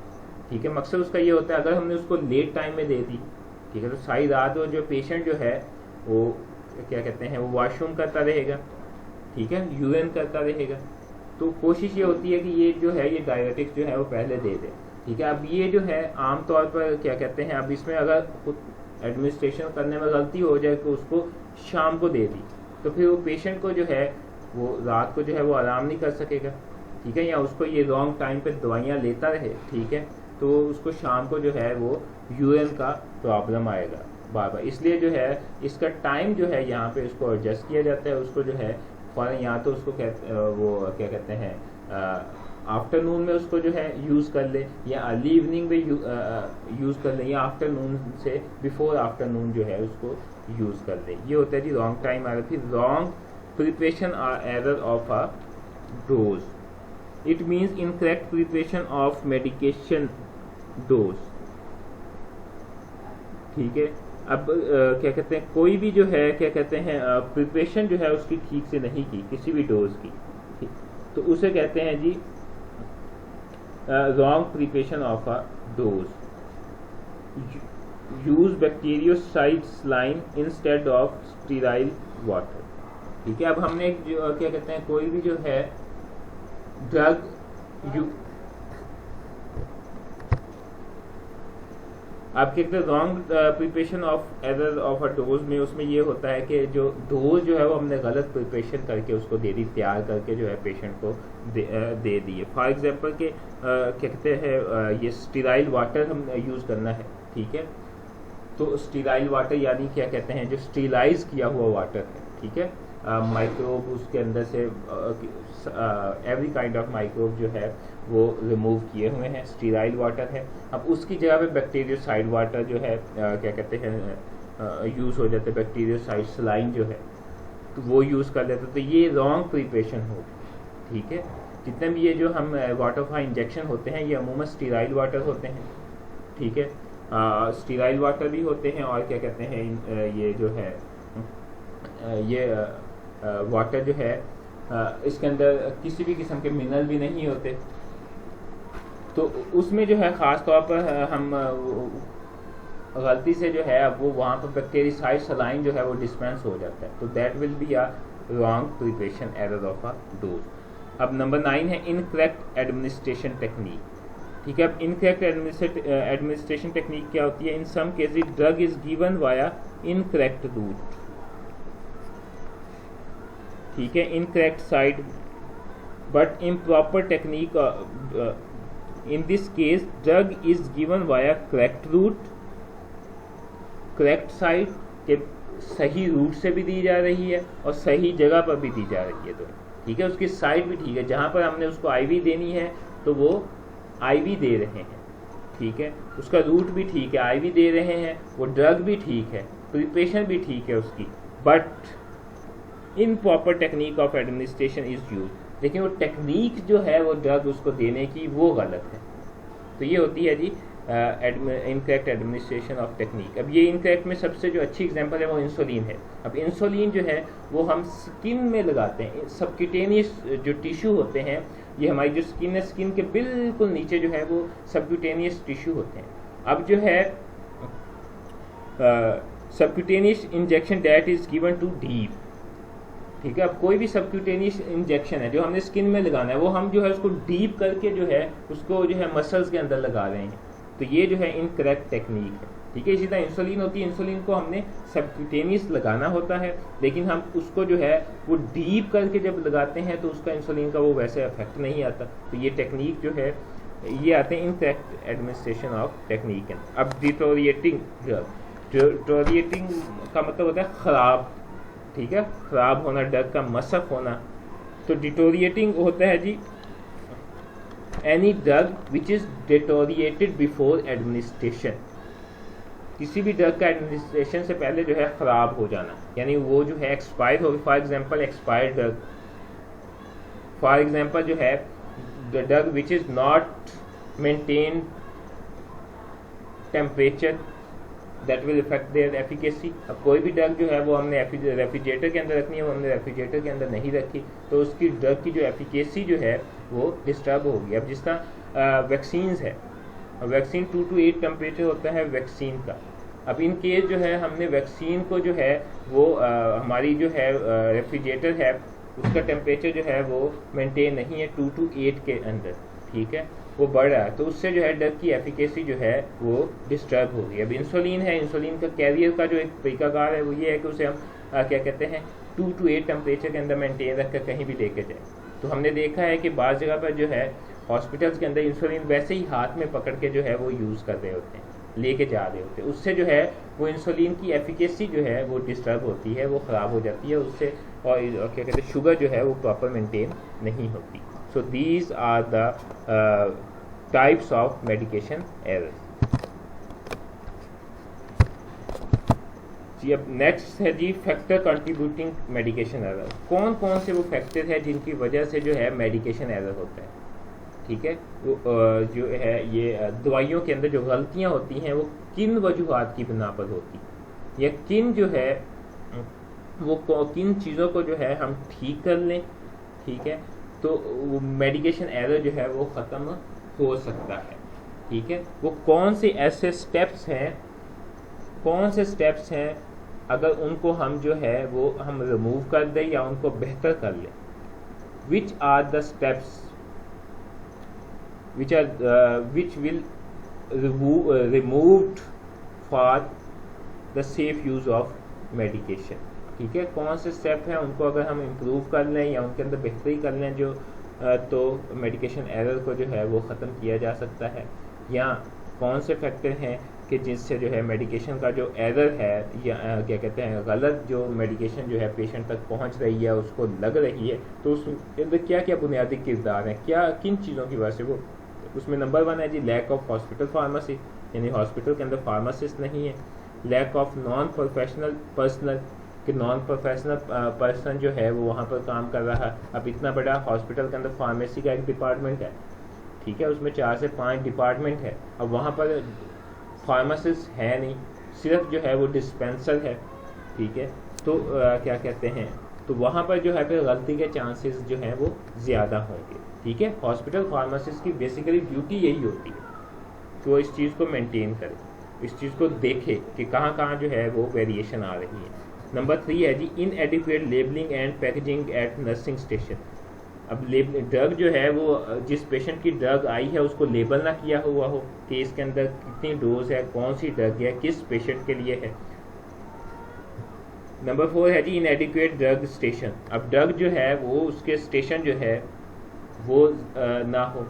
Speaker 1: ठीक है, मकसद उसका ये होता है अगर हमने उसको लेट टाइम में दे दी, ठीक है, तो सारी रात वो जो पेशेंट जो है वो क्या कहते हैं वो वॉशरूम करता रहेगा। ठीक है, यूरिन करता रहेगा, तो कोशिश ये होती है कि ये जो है ये डायरेटिक्स जो है वो पहले दे दें। ठीक है, अब ये जो है आमतौर पर क्या कहते हैं अब इसमें अगर एडमिनिस्ट्रेशन करने में गलती हो जाए तो उसको शाम को दे दी, तो फिर वो पेशेंट को जो है वो रात को जो है वो आराम नहीं कर सकेगा। ठीक है, या उसको ये रॉन्ग टाइम पे दवाइयाँ लेता रहे। ठीक है, तो उसको शाम को जो है वो यूरिन का प्रॉब्लम आएगा बार बार, इसलिए जो है इसका टाइम जो है यहाँ पे उसको एडजस्ट किया जाता है। उसको जो है या तो उसको वो क्या कहते हैं आफ्टरनून में उसको जो है यूज़ कर ले, या अर्ली इवनिंग में यूज़ कर ले, या आफ्टरनून से बिफोर आफ्टरनून जो है उसको यूज़ कर ले। ये होता है जी रॉन्ग टाइम एरर। फिर wrong preparation error of a dose. It means incorrect preparation of medication dose. ठीक है, अब क्या कहते हैं कोई भी जो है क्या कहते हैं प्रिपरेशन जो है उसकी ठीक से नहीं की किसी भी डोज की, तो उसे कहते हैं जी wrong preparation of a dose. Use bacteriocide saline instead of sterile water. ठीक है, अब हमने जो क्या कहते हैं कोई भी जो है ड्रग आप कहते हैं wrong preparation of error of a dose में, उसमें ये होता है कि जो डोज जो है वो हमने गलत प्रिपरेशन करके उसको दे दी, तैयार करके जो है पेशेंट को दे दिए। फॉर एग्जांपल के क्या कहते हैं ये स्टीराइल वाटर हम यूज़ करना है, ठीक है। तो स्टीराइल वाटर यानी क्या कहते हैं, जो स्टीलाइज किया हुआ वाटर है, ठीक है। माइक्रोब उसके अंदर से एवरी काइंड ऑफ माइक्रोब जो है वो रिमूव किए हुए हैं, स्टीराइल वाटर है। अब उसकी जगह पे बैक्टीरियोसाइड वाटर जो है क्या कहते हैं यूज़ हो जाता है, बैक्टीरियोसाइड सलाइन जो है तो वो यूज़ कर लेते हैं। तो ये रॉन्ग प्रिपरेशन हो, ठीक है। जितने भी ये जो हम वाटर का इंजेक्शन होते हैं ये अमूमन स्टीराइल वाटर होते हैं, ठीक है। स्टीराइल वाटर भी होते हैं और क्या कहते हैं ये जो है ये वाटर जो है इसके अंदर किसी भी किस्म के मिनरल भी नहीं होते। तो उसमें जो है ख़ास तौर पर हम गलती से जो है अब वो वहाँ पर बैक्टीरियासाइड सलाइन जो है वो डिस्पेंस हो जाता है, तो that will be a wrong preparation error of a dose. अब नंबर 9 है इनकरेक्ट एडमिनिस्ट्रेशन टेक्निक, ठीक है। अब इनकरेक्ट एडमिनिस्ट्रेशन टेक्निक क्या होती है? In some cases drug is given via incorrect route, ठीक है, incorrect side, but improper technique in this case drug is given via correct route, correct side के सही रूट से भी दी जा रही है और सही जगह पर भी दी जा रही है, तो ठीक है। उसकी साइड भी ठीक है, जहाँ पर हमने उसको आईवी देनी है तो वो आईवी दे रहे हैं, ठीक है। उसका रूट भी ठीक है, आईवी दे रहे हैं, वो ड्रग भी ठीक है, प्रिपरेशन भी ठीक है उसकी, but in proper technique of administration is use, लेकिन वो टेक्निक जो है वो ड्रग उसको देने की वो गलत है। तो ये होती है जी इनकरेक्ट एडमिनिस्ट्रेशन ऑफ टेक्निक। अब ये इनकरेक्ट में सबसे जो अच्छी एग्जांपल है वो इंसुलिन है। अब इंसुलिन जो है वो हम स्किन में लगाते हैं, सबक्यूटेनियस जो टिश्यू होते हैं, ये हमारी जो स्किन है, स्किन के बिल्कुल नीचे जो है वो सबक्यूटेनियस टिश्यू होते हैं। अब जो है subcutaneous injection that is given to deep, ठीक है। अब कोई भी सबक्यूटेनियस इंजेक्शन है जो हमने स्किन में लगाना है वो हम जो है उसको डीप करके जो है उसको जो है मसल्स के अंदर लगा रहे हैं, तो ये जो है इनकरेक्ट टेक्निक है, ठीक है। इसी तरह इंसुलिन होती है, इंसुलिन को हमने सबक्यूटेनियस लगाना होता है, लेकिन हम उसको जो है वो डीप करके जब लगाते हैं तो उसका इंसुलिन का वो वैसे इफेक्ट नहीं आता। तो ये टेक्निक जो है ये आते हैं इनकरेक्ट एडमिनिस्ट्रेशन ऑफ टेक्निक। अब डिटोरिएटिंग ड्रग, डिटोरिएटिंग का मतलब होता है ख़राब, ठीक है, ख़राब होना, ड्रग का मसक होना। तो डिटोरिएटिंग होता है जी any drug which is deteriorated before administration, किसी भी ड्रग का एडमिनिस्ट्रेशन से पहले जो है ख़राब हो जाना, यानी वो जो है एक्सपायर हो। For example expired drug, for example जो है the drug which is not maintain temperature that will effect their efficacy. अब कोई भी ड्रग जो है वो हमने रेफ्रिजरेटर के अंदर रखनी है, वो हमने रेफ्रिजरेटर के अंदर नहीं रखी, तो उसकी ड्रग की जो एफिकेसी जो है वो डिस्टर्ब होगी। अब जिस तरह वैक्सीन्स है, वैक्सीन 2 to 8 टेम्परेचर होता है वैक्सीन का। अब इन केस जो है हमने वैक्सीन को जो है वो हमारी जो है रेफ्रिजरेटर है उसका टेम्परेचर जो है वो मेंटेन नहीं है 2 to 8 के अंदर, ठीक है, वो बढ़ रहा है, तो उससे जो है ड्रग की एफिकेसी जो है वो डिस्टर्ब होगी। अब इंसुलिन है, इंसुलिन का कैरियर का जो एक तरीकाकार है वो ये है कि उसे हम क्या कहते हैं 2 to 8 टेम्परेचर के अंदर मेंटेन रख कर कहीं भी लेके जाए। तो हमने देखा है कि बाज़ जगह पर जो है हॉस्पिटल्स के अंदर इंसुलिन वैसे ही हाथ में पकड़ के जो है वो यूज़ कर रहे होते हैं, लेके जा रहे होते हैं, उससे जो है वो इंसुलिन की एफिकेसी जो है वो डिस्टर्ब होती है, वो ख़राब हो जाती है उससे, और क्या कहते हैं शुगर जो है वो प्रॉपर मेंटेन नहीं होती। So these are the types of medication errors. जी अब नेक्स्ट है जी फैक्टर कंट्रीब्यूटिंग मेडिकेशन एरर। कौन कौन से वो फैक्टर है जिनकी वजह से जो है मेडिकेशन एरर होता है, ठीक है। वो जो है ये दवाइयों के अंदर जो गलतियां होती हैं वो किन वजूहात की बिना पर होती, या किन जो है वो किन चीज़ों को जो है हम ठीक कर लें, ठीक है, तो वो मेडिकेशन एरर जो है वो ख़त्म हो सकता है, ठीक है। वो कौन से ऐसे स्टेप्स हैं, कौन से स्टेप्स हैं अगर उनको हम जो है वो हम रिमूव कर दें या उनको बेहतर कर लें, which are the steps which will removed for the safe use of medication. ठीक है, कौन से स्टेप हैं उनको अगर हम इम्प्रूव कर लें या उनके अंदर बेहतरी कर लें जो तो मेडिकेशन एरर को जो है वो ख़त्म किया जा सकता है। या कौन से फैक्टर हैं कि जिससे जो है मेडिकेशन का जो एरर है या क्या कहते हैं गलत जो मेडिकेशन जो है पेशेंट तक पहुंच रही है उसको लग रही है, तो उसके अंदर क्या क्या बुनियादी किरदार हैं, क्या किन चीज़ों की वजह से वो। उसमें नंबर 1 है जी लैक ऑफ हॉस्पिटल फार्मेसी, यानी हॉस्पिटल के अंदर फार्मासिस्ट नहीं है। Lack of non professional personal, कि नॉन प्रोफेशनल पर्सन जो है वो वहाँ पर काम कर रहा है। अब इतना बड़ा हॉस्पिटल के अंदर फार्मेसी का एक डिपार्टमेंट है, ठीक है, उसमें 4 से 5 डिपार्टमेंट है। अब वहाँ पर फार्मासिस्ट है नहीं, सिर्फ जो है वो डिस्पेंसर है। ठीक है, तो क्या कहते हैं, तो वहाँ पर जो है फिर गलती के चांसेस जो हैं वो ज़्यादा होंगे। ठीक है, हॉस्पिटल फार्मासिस्ट की बेसिकली ड्यूटी यही होती है कि वो इस चीज़ को मेंटेन करे, इस चीज़ को देखे कि कहाँ कहाँ जो है वो वेरिएशन आ रही है। नंबर 3 है जी inadequate labelling and packaging at nursing station. अब ड्रग जो है वो जिस पेशेंट की ड्रग आई है उसको लेबल ना किया हुआ हो कि इसके अंदर कितनी डोज है, कौन सी ड्रग है, किस पेशेंट के लिए है। नंबर 4 है जी इनएडिक्वेट ड्रग स्टेशन। अब ड्रग जो है वो उसके स्टेशन जो है वो ना हो।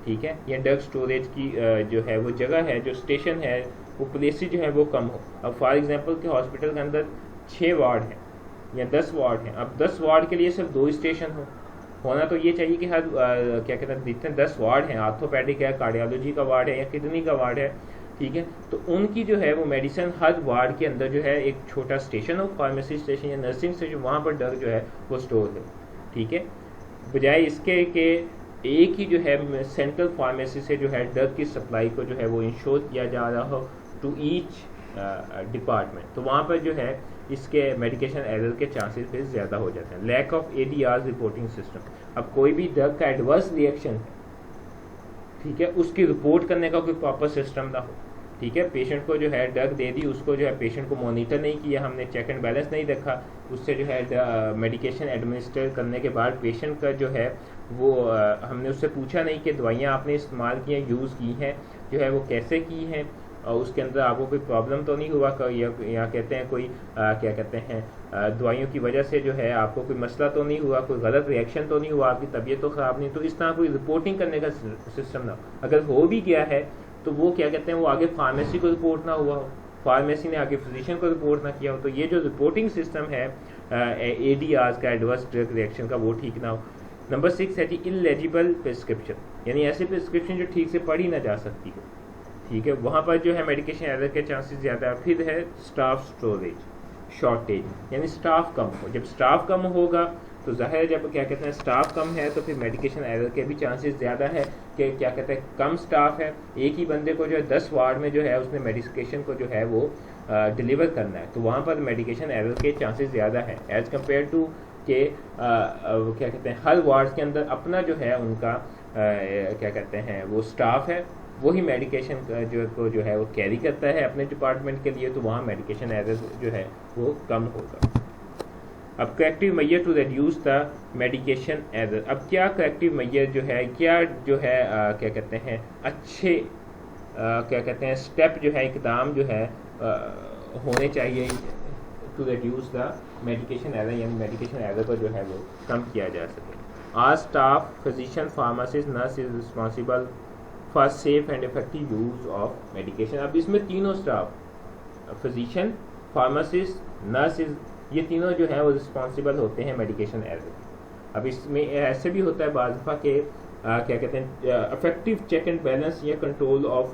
Speaker 1: ठीक है, या ड्रग स्टोरेज की जो है वो जगह है, जो स्टेशन है वो प्लेसेस जो है वो कम हो। अब फॉर एग्जांपल के हॉस्पिटल के अंदर 6 वार्ड हैं या 10 वार्ड हैं, अब 10 वार्ड के लिए सिर्फ 2 स्टेशन होना तो ये चाहिए कि हर क्या कहते हैं जितने 10 वार्ड हैं, आर्थोपैडिक है, कार्डियोलॉजी का वार्ड है या किडनी का वार्ड है, ठीक है, तो उनकी जो है वो मेडिसिन हर वार्ड के अंदर जो है एक छोटा स्टेशन हो, फार्मेसी स्टेशन या नर्सिंग स्टेशन, वहाँ पर ड्रग जो है वो स्टोर हो। ठीक है, बजाय इसके कि एक ही जो है सेंट्रल फार्मेसी से जो है ड्रग की सप्लाई को जो है वो इंश्योर किया जा रहा हो टू ईच डिपार्टमेंट, तो वहाँ पर जो है इसके मेडिकेशन एरर के चांसेस फिर ज़्यादा हो जाते हैं। Lack of ADR reporting system. अब कोई भी ड्रग का एडवर्स रिएक्शन है, ठीक है, उसकी रिपोर्ट करने का कोई प्रॉपर सिस्टम ना हो। ठीक है, पेशेंट को जो है ड्रग दे दी, उसको जो है पेशेंट को मॉनिटर नहीं किया हमने, चेक एंड बैलेंस नहीं रखा, उससे जो है मेडिकेशन एडमिनिस्टर करने के बाद पेशेंट का जो है वो हमने उससे पूछा नहीं कि दवाइयाँ आपने इस्तेमाल की हैं, यूज़ की हैं, जो है वो कैसे की हैं, और उसके अंदर आपको कोई प्रॉब्लम तो नहीं हुआ, या कहते हैं कोई क्या कहते हैं दवाइयों की वजह से जो है आपको कोई मसला तो नहीं हुआ, कोई गलत रिएक्शन तो नहीं हुआ, आपकी तबीयत तो ख़राब नहीं, तो इस तरह कोई रिपोर्टिंग करने का सिस्टम ना हो। अगर हो भी गया है तो वो क्या कहते हैं वो आगे फार्मेसी को रिपोर्ट ना हुआ हो, फार्मेसी ने आगे फिजिशियन को रिपोर्ट ना किया हो, तो ये जो रिपोर्टिंग सिस्टम है ADRs का, एडवर्स ड्रग रिएक्शन का, वो ठीक ना हो। नंबर 6 है जी इलेजिबल प्रिस्क्रिप्शन, यानी ऐसे प्रिस्क्रिप्शन जो ठीक से पढ़ी ना जा सकती हो। ठीक है, वहाँ पर जो है मेडिकेशन एरर के चांसेस ज़्यादा है। फिर है स्टाफ स्टोरेज शॉर्टेज, यानी स्टाफ कम हो। जब स्टाफ कम होगा तो ज़ाहिर जब क्या कहते हैं स्टाफ कम है तो फिर मेडिकेशन एरर के भी चांसेस ज़्यादा है कि क्या कहते हैं कम स्टाफ है, एक ही बंदे को जो है 10 वार्ड में जो है उसने मेडिकेशन को जो है वो डिलीवर करना है, तो वहाँ पर मेडिकेशन एरर के चांसेस ज़्यादा है एज़ कम्पेयर टू के क्या कहते हैं हर वार्ड के अंदर अपना जो है उनका क्या कहते हैं वो स्टाफ है, वही मेडिकेशन जो है वो कैरी करता है अपने डिपार्टमेंट के लिए, तो वहाँ मेडिकेशन एरर जो है वो कम होगा। अब corrective measure to reduce the medication error. अब क्या करेक्टिव मेजर जो है, क्या जो है क्या कहते हैं अच्छे क्या कहते हैं स्टेप जो है, इकदाम जो है होने चाहिए to reduce the medication error, यानी मेडिकेशन एरर को जो है वो कम किया जा सके। Are staff, physician, pharmacist, nurse is responsible for safe and effective use of medication. अब इसमें तीनों स्टाफ, फिजिशियन, फार्मासिस्ट, नर्स, ये तीनों जो है वो रिस्पॉन्सिबल होते हैं मेडिकेशन एरर। अब इसमें ऐसे भी होता है बाज़ दफ़ा के क्या कहते हैं इफेक्टिव चेक एंड बैलेंस या control of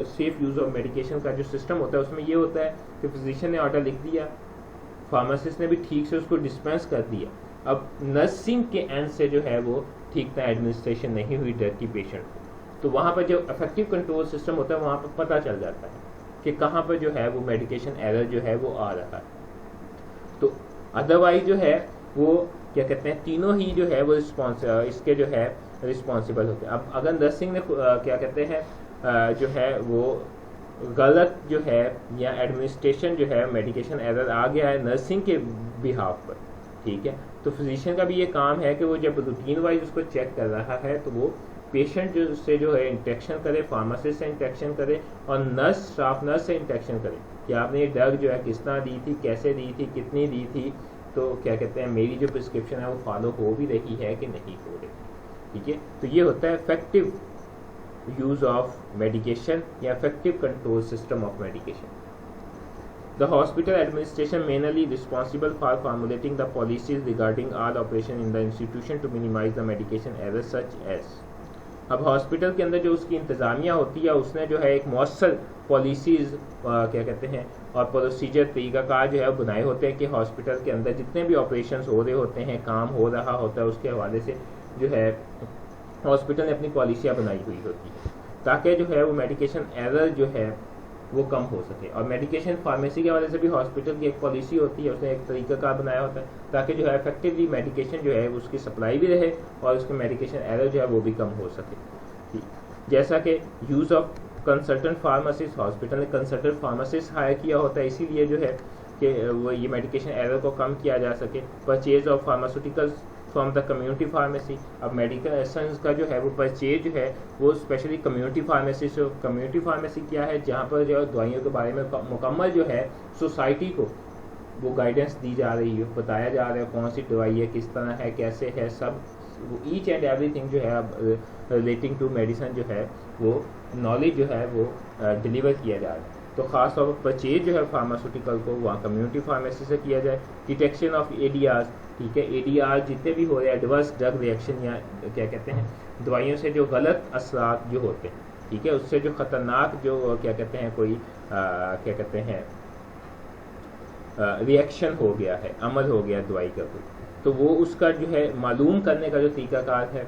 Speaker 1: safe use of medication का जो सिस्टम होता है उसमें ये होता है कि फिजिशियन ने ऑर्डर लिख दिया, फार्मासिस्ट ने भी ठीक से उसको डिस्पेंस कर दिया, अब नर्सिंग के एंड से जो है वो ठीक तरह एडमिनिस्ट्रेशन नहीं हुई ड्रग की पेशेंट को, तो वहाँ पर जो इफेक्टिव कंट्रोल सिस्टम होता है वहाँ पर पता चल जाता है कि कहाँ पर जो है वो मेडिकेशन एरर जो है वो आ रहा है। तो अदरवाइज जो है वो क्या कहते हैं तीनों ही जो है वो इसके जो है रिस्पॉन्सिबल होते हैं। अब अगर नर्सिंग ने क्या कहते हैं जो है वो गलत जो है या एडमिनिस्ट्रेशन जो है मेडिकेशन एरर आ गया है नर्सिंग के बिहाफ पर, ठीक है, तो फिजिशियन का भी ये काम है कि वो जब रूटीन वाइज उसको चेक कर रहा है तो वो पेशेंट जो उससे जो है इंटरेक्शन करे, फार्मासिस्ट से इंटरेक्शन करे और स्टाफ नर्स से इंटरेक्शन करे कि आपने ये ड्रग जो है किस तरह दी थी, कैसे दी थी, कितनी दी थी, तो क्या कहते हैं मेरी जो प्रिस्क्रिप्शन है वो फॉलो हो भी रही है कि नहीं हो रही। ठीक है, तो ये होता है इफेक्टिव यूज ऑफ मेडिकेशन या effective control system of medication. The hospital administration mainly responsible for formulating the policies regarding all operation in the institution to minimize the medication errors such as। अब hospital के अंदर जो उसकी इंतज़ामिया होती है उसने जो है एक मौसर पॉलिसीज़ क्या कहते हैं और प्रोसीजर तरीक़ाकार जो है बनाए होते हैं कि हॉस्पिटल के अंदर जितने भी ऑपरेशंस हो रहे होते हैं, काम हो रहा होता है, उसके हवाले से जो है हॉस्पिटल ने अपनी पॉलिसियाँ बनाई हुई होती है ताकि जो है वो मेडिकेशन एरर जो है वो कम हो सके। और मेडिकेशन फार्मेसी के हवाले से भी हॉस्पिटल की एक पॉलिसी होती है, उसने एक तरीक़ाकार बनाया होता है ताकि जो है इफेक्टिवली मेडिकेशन जो है उसकी सप्लाई भी रहे और उसके मेडिकेशन एरर जो है वो भी कम हो सके। जैसा कि use of consultant pharmacist, hospital ने कंसल्टेंट फार्मासिस्ट हायर किया होता है इसीलिए जो है कि वो ये मेडिकेशन एरर को कम किया जा सके। Purchase of pharmaceuticals from the community pharmacy, अब मेडिकल एसेंस का जो है वो परचेज जो है वो स्पेशली कम्युनिटी फार्मेसी से। कम्युनिटी फार्मेसी क्या है, जहाँ पर जो दवाइयों के बारे में मुकम्मल जो है सोसाइटी को वो गाइडेंस दी जा रही है, बताया जा रहा है कौन सी दवाई है, किस तरह है, कैसे है, सब ईच एंड एवरीथिंग जो है अब रिलेटिंग टू मेडिसिन जो है वो नॉलेज जो है वो डिलीवर किया जा रहा है। तो ख़ास तौर पर परचेज जो है फार्मास्यूटिकल को वहाँ कम्युनिटी फार्मेसी से किया जाए। डिटेक्शन ऑफ ADR, ठीक है, ADR जितने भी हो रहे हैं एडवर्स ड्रग रिएक्शन या क्या कहते हैं दवाइयों से जो गलत असरात जो होते हैं, ठीक है, उससे जो ख़तरनाक जो क्या कहते हैं कोई क्या कहते हैं रिएक्शन हो गया है, अमल हो गया दवाई का कोई, तो वो उसका जो है मालूम करने का जो तरीक़ाकार है।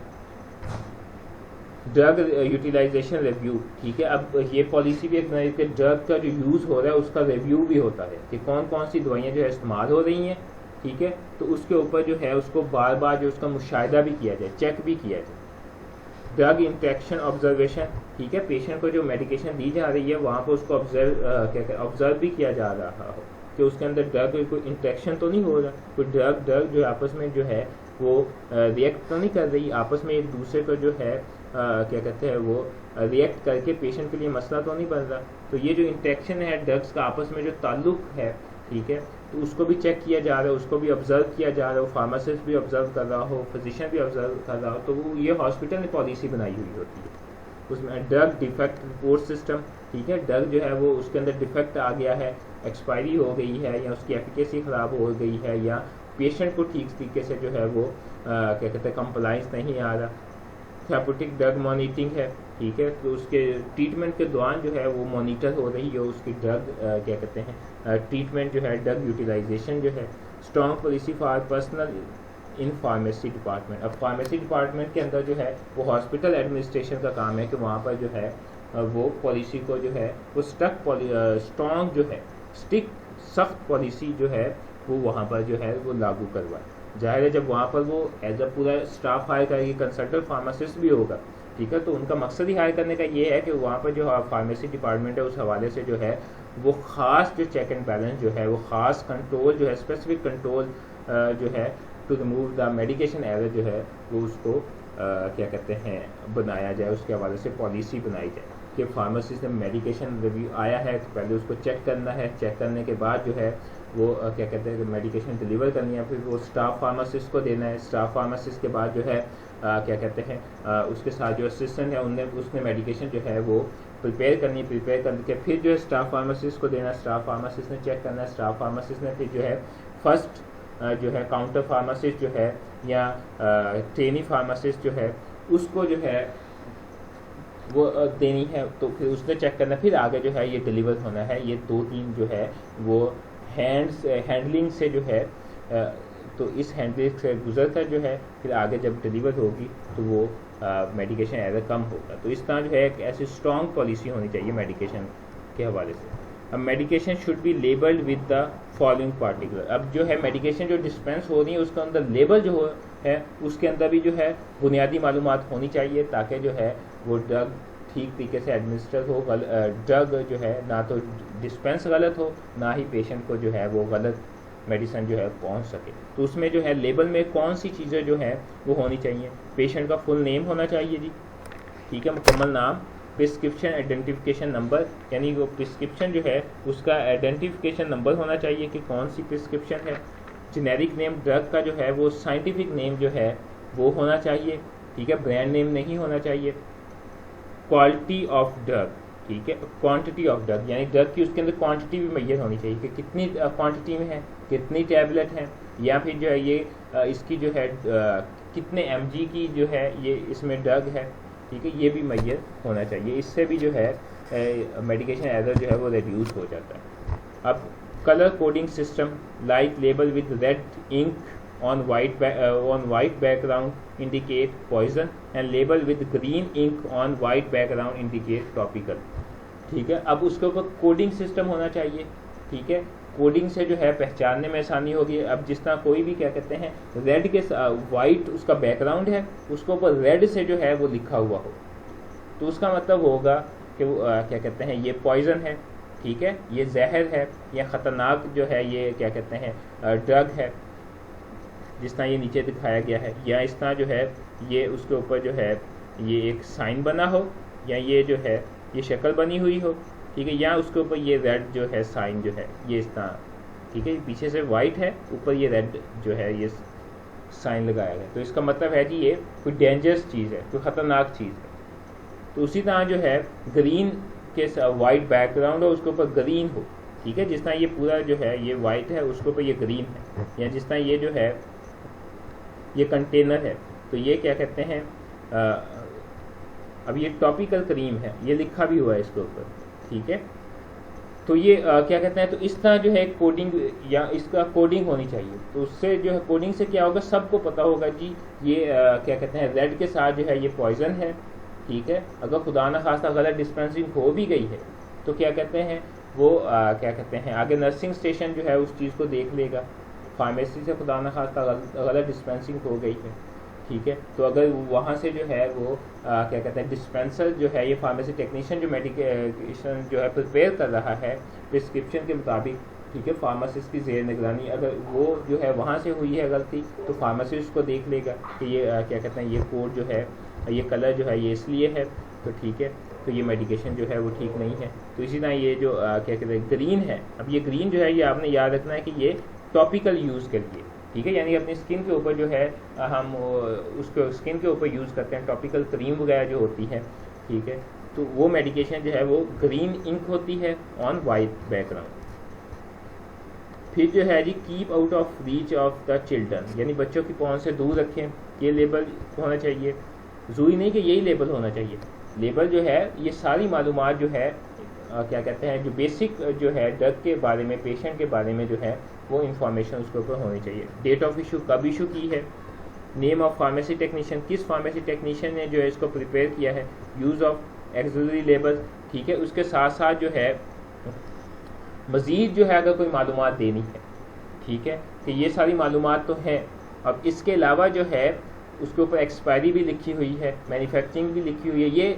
Speaker 1: ड्रग यूटिलाइजेशन रिव्यू, ठीक है, अब ये पॉलिसी भी एक बनाई कि ड्रग का जो यूज़ हो रहा है उसका रिव्यू भी होता है कि कौन कौन सी दवाइयाँ जो है इस्तेमाल हो रही हैं, ठीक है, तो उसके ऊपर जो है उसको बार बार जो उसका मुशाहिदा भी किया जाए, चेक भी किया जाए। ड्रग इंटरेक्शन ऑब्जर्वेशन, ठीक है, पेशेंट को जो मेडिकेशन दी जा रही है वहाँ पर उसको ऑब्जर्व भी किया जा रहा हो कि उसके अंदर ड्रग कोई इंटरेक्शन तो नहीं हो रहा, कोई ड्रग जो आपस में जो है वो रिएक्ट तो नहीं कर रही, आपस में एक दूसरे को जो है क्या कहते हैं वो रिएक्ट करके पेशेंट के लिए मसला तो नहीं बन रहा। तो ये जो इंटरेक्शन है ड्रग्स का आपस में जो ताल्लुक है, ठीक है, तो उसको भी चेक किया जा रहा है, उसको भी ऑब्जर्व किया जा रहा हो, फार्मासिस्ट भी ऑब्जर्व कर रहा हो, फिजिशियन भी ऑब्जर्व कर रहा हो, तो वो ये हॉस्पिटल ने पॉलिसी बनाई हुई होती है। उसमें ड्रग डिफेक्ट रिपोर्ट सिस्टम, ठीक है, ड्रग जो है वो उसके अंदर डिफेक्ट आ गया है, एक्सपायरी हो गई है या उसकी एफिकेसी ख़राब हो गई है या पेशेंट को ठीक तरीके से जो है वो क्या कहते हैं कंप्लाइंस नहीं आ रहा। थेरेप्यूटिक ड्रग मॉनिटरिंग है, ठीक है, तो उसके ट्रीटमेंट के दौरान जो है वो मॉनिटर हो रही है उसकी ड्रग क्या कहते हैं ट्रीटमेंट जो है, ड्रग यूटिलाइजेशन जो है। Strong policy for personal in pharmacy department, अब फार्मेसी डिपार्टमेंट के अंदर जो है वो हॉस्पिटल एडमिनिस्ट्रेशन का काम है कि वहाँ पर जो है वो पॉलिसी को जो है वो स्ट्रॉन्ग जो है सख्त पॉलिसी जो है वो वहाँ पर जो है वो लागू करवाए। जाहिर है जब वहाँ पर वो एज अ पूरा स्टाफ हायर करेगी, कंसल्टेंट फार्मासिस्ट भी होगा, ठीक है, तो उनका मकसद ही हायर करने का ये है कि वहाँ पर जो फार्मेसी डिपार्टमेंट है उस हवाले से जो है वो ख़ास जो चेक एंड बैलेंस जो है वो ख़ास कंट्रोल जो है, स्पेसिफिक कंट्रोल जो है to remove the medication error जो है वो उसको क्या कहते हैं बनाया जाए, उसके हवाले से पॉलिसी बनाई जाए कि फार्मासिस्ट ने मेडिकेशन रिव्यू आया है तो पहले उसको चेक करना है, चेक करने के बाद जो है वो क्या कहते हैं मेडिकेशन डिलीवर करनी है, फिर वो स्टाफ फार्मासिस्ट को देना है, स्टाफ फार्मासिस्ट के बाद जो है क्या कहते हैं उसके साथ जो असिस्टेंट है उसने मेडिकेशन जो है वो प्रिपेयर करनी है, प्रिपेयर करके फिर जो है स्टाफ फार्मासिस्ट को देना, स्टाफ फार्मासिस्ट ने चेक करना है, स्टाफ फार्मासिस्ट ने फिर जो है फर्स्ट जो है काउंटर फार्मासिस्ट जो है या ट्रेनी फार्मासिस्ट जो है उसको जो है वो देनी है, तो फिर उसने चेक करना, फिर आगे जो है ये डिलीवर होना है। ये 2-3 जो है वो हैंडलिंग से जो है तो इस हैंडलिंग से गुजर कर जो है फिर आगे जब डिलीवर होगी तो वो मेडिकेशन एरर कम होगा। तो इस तरह जो है एक ऐसी स्ट्रॉन्ग पॉलिसी होनी चाहिए मेडिकेशन के हवाले से। अब medication should be labelled with the following particular, अब जो है मेडिकेशन जो डिस्पेंस हो रही है उसके अंदर लेबल जो है उसके अंदर भी जो है बुनियादी मालूमात होनी चाहिए ताकि जो है वो ड्रग ठीक तरीके से एडमिनिस्टर हो, ड्रग जो है ना तो डिस्पेंस गलत हो ना ही पेशेंट को जो है वो गलत मेडिसिन जो है पहुंच सके। तो उसमें जो है लेबल में कौन सी चीज़ें जो है वो होनी चाहिए, पेशेंट का फुल नेम होना चाहिए जी, ठीक है, मुकम्मल नाम, प्रिस्क्रिप्शन आइडेंटिफिकेशन नंबर, यानी वो प्रिस्क्रिप्शन जो है उसका आइडेंटिफिकेशन नंबर होना चाहिए कि कौन सी प्रिस्क्रिप्शन है। जेनेरिक नेम ड्रग का जो है वो साइंटिफिक नेम जो है वो होना चाहिए, ठीक है, ब्रांड नेम नहीं होना चाहिए। क्वालिटी ऑफ ड्रग, ठीक है, क्वांटिटी ऑफ ड्रग, यानी ड्रग की उसके अंदर क्वांटिटी भी मैयर होनी चाहिए कि कितनी क्वांटिटी में है, कितनी टैबलेट है, या फिर जो है ये इसकी जो है कितने mg की जो है ये इसमें ड्रग है, ठीक है, ये भी मैयर होना चाहिए। इससे भी जो है मेडिकेशन एरर जो है वो रिड्यूस हो जाता है। अब colour coding system, like label with red ink on white background indicate poison and label with green ink on white background indicate topical, ठीक है। अब उसके ऊपर कोडिंग सिस्टम होना चाहिए, ठीक है, कोडिंग से जो है पहचानने में आसानी होगी। अब जिस तरह कोई भी क्या कहते हैं रेड के वाइट उसका बैकग्राउंड है, उसके ऊपर रेड से जो है वो लिखा हुआ हो, तो उसका मतलब होगा कि वो क्या कहते हैं ये पॉइजन है, ठीक है, ये जहर है, या ख़तरनाक जो है ये क्या कहते हैं ड्रग है, जिस तरह ये नीचे दिखाया गया है, या इस तरह जो है ये उसके ऊपर जो है ये एक साइन बना हो, या ये जो है ये शक्ल बनी हुई हो, ठीक है, या उसके ऊपर ये रेड जो है साइन जो है ये इस तरह, ठीक है, पीछे से वाइट है, ऊपर ये रेड जो है ये साइन लगाया गया, तो इसका मतलब है कि ये कोई डेंजरस चीज़ है, कोई ख़तरनाक चीज़ है। तो उसी तरह जो है ग्रीन के वाइट बैकग्राउंड हो, उसके ऊपर ग्रीन हो, ठीक है, जिस तरह ये पूरा जो है ये वाइट है, उसके ऊपर ये ग्रीन है, या जिस तरह ये जो है ये कंटेनर है, तो ये क्या कहते हैं अब ये टॉपिकल क्रीम है, ये लिखा भी हुआ है इसके ऊपर, ठीक है। तो ये क्या कहते हैं, तो इस तरह जो है कोडिंग या इसका कोडिंग होनी चाहिए, तो उससे जो है कोडिंग से क्या होगा, सबको पता होगा जी ये क्या कहते हैं रेड के साथ जो है ये पॉइजन है, ठीक है। अगर खुदा न खास्ता गलत डिस्पेंसिंग हो भी गई है तो क्या कहते हैं वो क्या कहते हैं आगे नर्सिंग स्टेशन जो है उस चीज़ को देख लेगा, फार्मेसी से खुदा न खास्ता गलत डिस्पेंसिंग हो गई है, ठीक है, तो अगर वहाँ से जो है वो क्या कहते हैं डिस्पेंसर जो है ये फार्मेसी टेक्नीशियन जो मेडिकेशन जो है प्रिपेयर कर रहा है प्रिस्क्रिप्शन के मुताबिक, ठीक है, फार्मासिस्ट की ज़ेर निगरानी, अगर वो जो है वहाँ से हुई है गलती तो फार्मासिस्ट को देख लेगा कि ये क्या कहते हैं ये कोड जो है ये कलर जो है ये इसलिए है, तो ठीक है, तो ये मेडिकेशन जो है वो ठीक नहीं है। तो इसी तरह ये जो क्या कहते हैं ग्रीन है, अब ये ग्रीन जो है ये आपने याद रखना है कि ये टॉपिकल यूज़ के लिए, ठीक है, यानी अपनी स्किन के ऊपर जो है हम उसको स्किन के ऊपर यूज़ करते हैं, टॉपिकल क्रीम वगैरह जो होती है, ठीक है, तो वो मेडिकेशन जो है वो ग्रीन इंक होती है ऑन वाइट बैकग्राउंड। फिर जो है जी keep out of reach of the children, यानी बच्चों की पहुंच से दूर रखें, ये लेबल होना चाहिए, ज़रूरी नहीं कि यही लेबल होना चाहिए, लेबल जो है ये सारी मालूमात जो है क्या कहते हैं जो बेसिक जो है ड्रग के बारे में पेशेंट के बारे में जो है वो इन्फॉर्मेशन उसके ऊपर होनी चाहिए। डेट ऑफ इशू कब इशू की है, नेम ऑफ फार्मेसी टेक्नीशियन, किस फार्मेसी टेक्नीशियन ने जो है इसको प्रिपेयर किया है, यूज़ ऑफ एक्सिलरी लेबल, ठीक है, उसके साथ साथ जो है मज़ीद जो है अगर कोई मालूमात देनी है, ठीक है, कि ये सारी मालूमात तो हैं, अब इसके अलावा जो है उसके ऊपर एक्सपायरी भी लिखी हुई है, मैन्युफैक्चरिंग भी लिखी हुई है, ये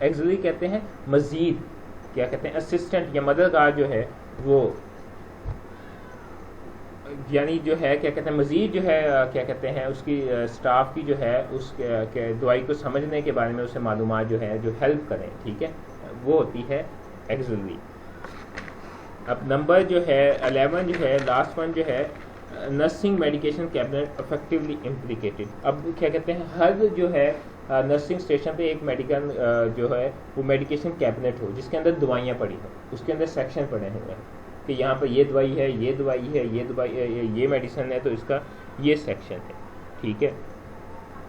Speaker 1: एक्सिलरी कहते हैं, मज़ीद क्या कहते हैं असिस्टेंट या मददगार जो है वो यानी जो है क्या कहते हैं मज़ीद जो है क्या कहते हैं उसकी स्टाफ की जो है उस दवाई को समझने के बारे में उसे मालूमात जो है जो हेल्प करें, ठीक है, वो होती है एक्सिलरी। अब नंबर जो है 11 जो है लास्ट वन जो है nursing medication cabinet effectively implicated. अब क्या कहते हैं हर जो है नर्सिंग स्टेशन पे एक मेडिकल जो है वो मेडिकेशन कैबिनेट हो जिसके अंदर दवाइयाँ पड़ी हो, उसके अंदर सेक्शन पड़े हुए हैं कि यहाँ पर ये दवाई है, ये दवाई है, ये दवाई ये मेडिसिन है, तो इसका ये सेक्शन है, ठीक है,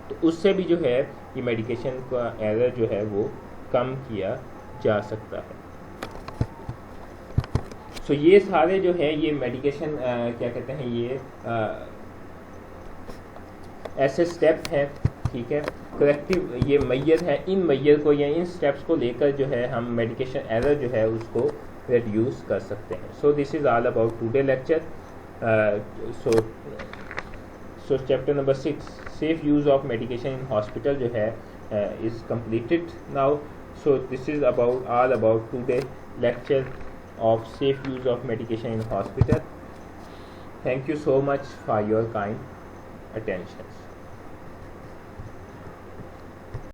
Speaker 1: तो उससे भी जो है ये मेडिकेशन का एरर जो है वो कम किया जा सकता है। सो ये सारे जो है ये मेडिकेशन क्या कहते हैं ये ऐसे स्टेप हैं, ठीक है, करेक्टिव ये मैयर है, इन मैयर को या इन स्टेप्स को लेकर जो है हम मेडिकेशन एरर जो है उसको रिड्यूस कर सकते हैं। So this is all about today lecture. So chapter number 6 safe use of medication in hospital जो है is completed now. So this is about all about today lecture of safe use of medication in hospital. Thank you so much for your kind attention.